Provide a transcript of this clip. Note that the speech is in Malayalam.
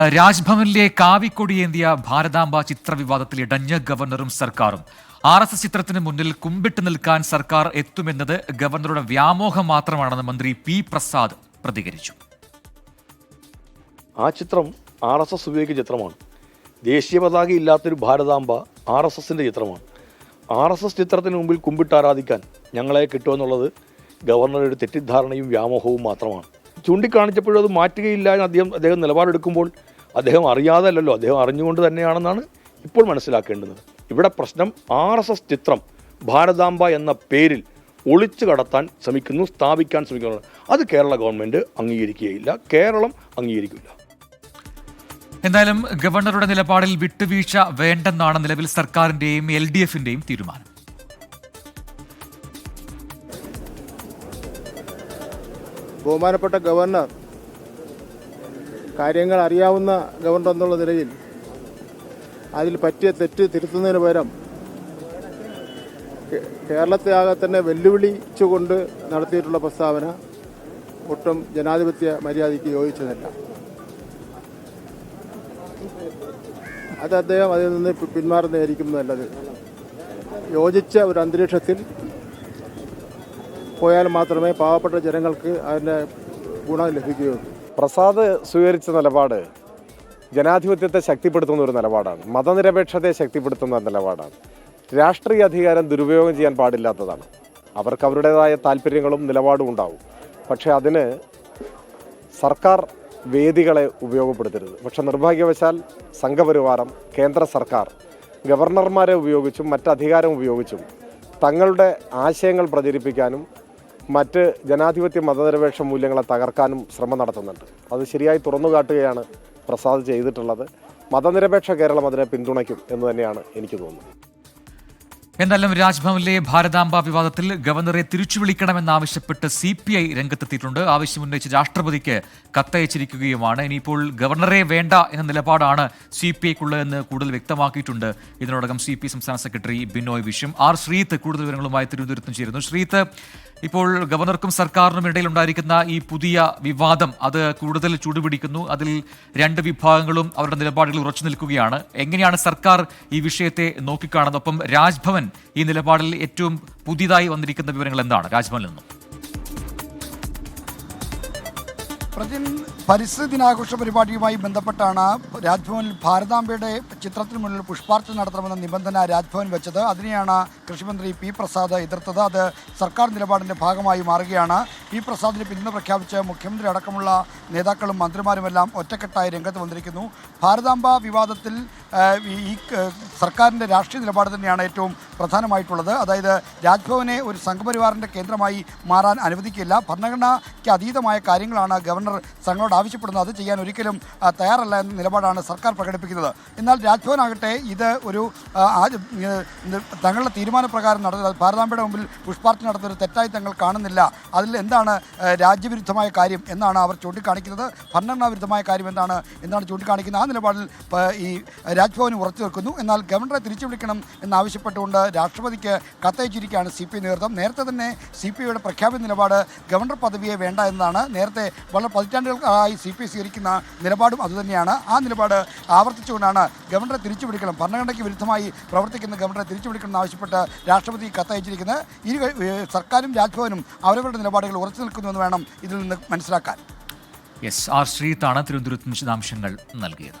രാജ്ഭവനിലെ കാവിക്കൊടിയേന്തിയ ഭാരതാംബ ചിത്രവിവാദത്തിൽ ഇടഞ്ഞ ഗവർണറും സർക്കാരും. RSS ചിത്രത്തിന് മുന്നിൽ കുമ്പിട്ട് നിൽക്കാൻ സർക്കാർ എത്തുമെന്നത് ഗവർണറുടെ വ്യാമോഹം മാത്രമാണെന്ന് മന്ത്രി പി പ്രസാദ് പ്രതികരിച്ചു. ആ ചിത്രം RSS ഉപയോഗിക്കുന്ന ചിത്രമാണ്. ദേശീയ പതാക ഇല്ലാത്തൊരു ഭാരതാംബ RSSന്റെ ചിത്രമാണ്. RSS ചിത്രത്തിന് മുമ്പിൽ കുമ്പിട്ട് ആരാധിക്കാൻ ഞങ്ങളെ കിട്ടുമെന്നുള്ളത് ഗവർണറുടെ തെറ്റിദ്ധാരണയും വ്യാമോഹവും മാത്രമാണ്. ചൂണ്ടിക്കാണിച്ചപ്പോഴും അത് മാറ്റുകയില്ല എന്ന് അദ്ദേഹം നിലപാടെടുക്കുമ്പോൾ അദ്ദേഹം അറിയാതെ അല്ലല്ലോ, അദ്ദേഹം അറിഞ്ഞുകൊണ്ട് തന്നെയാണെന്നാണ് ഇപ്പോൾ മനസ്സിലാക്കേണ്ടത്. ഇവിടെ പ്രശ്നം RSS ചിത്രം ഭാരതാംബ എന്ന പേരിൽ ഒളിച്ചു കടത്താൻ ശ്രമിക്കുന്നു, സ്ഥാപിക്കാൻ ശ്രമിക്കുന്നു. അത് കേരള ഗവൺമെൻറ് അംഗീകരിക്കുകയില്ല, കേരളം അംഗീകരിക്കില്ല. എന്തായാലും ഗവർണറുടെ നിലപാടിൽ വിട്ടുവീഴ്ച വേണ്ടെന്നാണ് നിലവിൽ സർക്കാരിന്റെയും LDFന്റെയും തീരുമാനം. ബഹുമാനപ്പെട്ട ഗവർണർ കാര്യങ്ങൾ അറിയാവുന്ന ഗവർണർ എന്നുള്ള നിലയിൽ അതിൽ പറ്റിയ തെറ്റ് തിരുത്തുന്നതിന് പകരം കേരളത്തെ ആകെ തന്നെ വെല്ലുവിളിച്ചുകൊണ്ട് നടത്തിയിട്ടുള്ള പ്രസ്താവന ഒട്ടും ജനാധിപത്യ മര്യാദയ്ക്ക് യോജിച്ചതല്ല. അത് അദ്ദേഹം അതിൽ നിന്ന് പിന്മാറുന്നതായിരിക്കും നല്ലത്. യോജിച്ച ഒരു അന്തരീക്ഷത്തിൽ പോയാൽ മാത്രമേ പാവപ്പെട്ട ജനങ്ങൾക്ക് അതിൻ്റെ ഗുണം ലഭിക്കുകയുള്ളൂ. പ്രസാദ് സ്വീകരിച്ച നിലപാട് ജനാധിപത്യത്തെ ശക്തിപ്പെടുത്തുന്ന ഒരു നിലപാടാണ്, മതനിരപേക്ഷതയെ ശക്തിപ്പെടുത്തുന്ന നിലപാടാണ്. രാഷ്ട്രീയ അധികാരം ദുരുപയോഗം ചെയ്യാൻ പാടില്ലാത്തതാണ്. അവർക്ക് അവരുടേതായ താല്പര്യങ്ങളും നിലപാടും ഉണ്ടാവും. പക്ഷേ അതിന് സർക്കാർ വേദികളെ ഉപയോഗപ്പെടുത്തരുത്. പക്ഷെ നിർഭാഗ്യവശാൽ സംഘപരിവാരം, കേന്ദ്ര സർക്കാർ ഗവർണർമാരെ ഉപയോഗിച്ചും മറ്റധികാരം ഉപയോഗിച്ചും തങ്ങളുടെ ആശയങ്ങൾ പ്രചരിപ്പിക്കാനും മറ്റ് ജനാധിപത്യ മതനിരപേക്ഷ മൂല്യങ്ങളെ തകർക്കാനും ശ്രമം നടത്തുന്നുണ്ട്. അത് ശരിയായി തുറന്നുകാട്ടുകയാണ് പ്രസാദ് ചെയ്തിട്ടുള്ളത്. മതനിരപേക്ഷ കേരളം അതിനെ പിന്തുണയ്ക്കും എന്ന് തന്നെയാണ് എനിക്ക് തോന്നുന്നത്. എന്തായാലും രാജ്ഭവനിലെ ഭാരതാംബ വിവാദത്തിൽ ഗവർണറെ തിരിച്ചു വിളിക്കണമെന്നാവശ്യപ്പെട്ട് CPI രംഗത്തെത്തിയിട്ടുണ്ട്. ആവശ്യമുന്നയിച്ച് രാഷ്ട്രപതിക്ക് കത്തയച്ചിരിക്കുകയുമാണ്. ഇനിയിപ്പോൾ ഗവർണറെ വേണ്ട എന്ന നിലപാടാണ് CPIക്കുള്ളതെന്ന് കൂടുതൽ വ്യക്തമാക്കിയിട്ടുണ്ട് ഇതിനോടകം CPI സംസ്ഥാന സെക്രട്ടറി ബിനോയ് വിശ്വം. ശ്രീത്ത് കൂടുതൽ വിവരങ്ങളുമായി തിരുവനന്തപുരത്തും ചേരുന്നു. ശ്രീത്ത്, ഇപ്പോൾ ഗവർണർക്കും സർക്കാരിനും ഇടയിൽ ഉണ്ടായിരിക്കുന്ന ഈ പുതിയ വിവാദം അത് കൂടുതൽ ചൂടുപിടിക്കുന്നു. അതിൽ രണ്ട് വിഭാഗങ്ങളും അവരുടെ നിലപാടുകൾ ഉറച്ചു നിൽക്കുകയാണ്. എങ്ങനെയാണ് സർക്കാർ ഈ വിഷയത്തെ നോക്കിക്കാണുന്നത്? ഒപ്പം രാജ്ഭവൻ ഈ നിലപാടിൽ ഏറ്റവും പുതിയതായി വന്നിരിക്കുന്ന വിവരങ്ങൾ എന്താണ് രാജ്ഭവനിൽ നിന്നും? പരിസ്ഥിതി ദിനാഘോഷ പരിപാടിയുമായി ബന്ധപ്പെട്ടാണ് രാജ്ഭവനിൽ ഭാരതാംബയുടെ ചിത്രത്തിന് മുന്നിൽ പുഷ്പാർച്ചന നടത്തണമെന്ന നിബന്ധന രാജ്ഭവൻ വെച്ചത്. അതിനെയാണ് കൃഷിമന്ത്രി പി പ്രസാദ് എതിർത്തത്. അത് സർക്കാർ നിലപാടിൻ്റെ ഭാഗമായി മാറുകയാണ്. പി പ്രസാദിന് പിന്തുണ പ്രഖ്യാപിച്ച് മുഖ്യമന്ത്രി അടക്കമുള്ള നേതാക്കളും മന്ത്രിമാരുമെല്ലാം ഒറ്റക്കെട്ടായി രംഗത്ത് വന്നിരിക്കുന്നു. ഭാരതാംബ വിവാദത്തിൽ ഈ സർക്കാരിൻ്റെ രാഷ്ട്രീയ നിലപാട് തന്നെയാണ് ഏറ്റവും പ്രധാനമായിട്ടുള്ളത്. അതായത് രാജ്ഭവനെ ഒരു സംഘപരിവാറിൻ്റെ കേന്ദ്രമായി മാറാൻ അനുവദിക്കില്ല. ഭരണഘടനയ്ക്ക് അതീതമായ കാര്യങ്ങളാണ് ഗവർണർ തങ്ങളോട് ആവശ്യപ്പെടുന്നത്. അത് ചെയ്യാൻ ഒരിക്കലും തയ്യാറല്ല എന്ന നിലപാടാണ് സർക്കാർ പ്രകടിപ്പിക്കുന്നത്. എന്നാൽ രാജ്ഭവനാകട്ടെ ഇത് ഒരു തങ്ങളുടെ തീരുമാനപ്രകാരം നടത്തുന്നത് ഭാരതാംബയുടെ മുമ്പിൽ പുഷ്പാർച്ചന നടത്തുന്നത് തെറ്റായി തങ്ങൾ കാണുന്നില്ല. അതിൽ എന്താണ് രാജ്യവിരുദ്ധമായ കാര്യം എന്നാണ് അവർ ചൂണ്ടിക്കാണിക്കുന്നത്. ഭരണഘടനാ വിരുദ്ധമായ കാര്യം എന്നാണ് ചൂണ്ടിക്കാണിക്കുന്നത്. ആ നിലപാടിൽ ഈ രാജ്ഭവന് ഉറച്ചു നിൽക്കുന്നു. എന്നാൽ ഗവർണറെ തിരിച്ചു വിളിക്കണം എന്നാവശ്യപ്പെട്ടുകൊണ്ട് രാഷ്ട്രപതിക്ക് കത്തയച്ചിരിക്കുകയാണ് CPI നേതൃത്വം. നേരത്തെ തന്നെ CPIയുടെ പ്രഖ്യാപിത നിലപാട് ഗവർണർ പദവിയെ വേണ്ട എന്നതാണ്. നേരത്തെ വളരെ പതിറ്റാണ്ടുകളായി CPI സ്വീകരിക്കുന്ന നിലപാടും അതുതന്നെയാണ്. ആ നിലപാട് ആവർത്തിച്ചുകൊണ്ടാണ് ഗവർണറെ തിരിച്ചു വിളിക്കണം, ഭരണഘടനയ്ക്ക് വിരുദ്ധമായി പ്രവർത്തിക്കുന്ന ഗവർണറെ തിരിച്ചു വിളിക്കണം എന്നാവശ്യപ്പെട്ട് രാഷ്ട്രപതി കത്തയച്ചിരിക്കുന്നത്. സർക്കാരും രാജ്ഭവനും അവരവരുടെ നിലപാടുകൾ ഉറച്ചു നിൽക്കുന്നുവെന്ന് വേണം ഇതിൽ നിന്ന് മനസ്സിലാക്കാൻ. ശ്രീത്താണ് തിരുവനന്തപുരത്ത് വിശദാംശങ്ങൾ നൽകിയത്.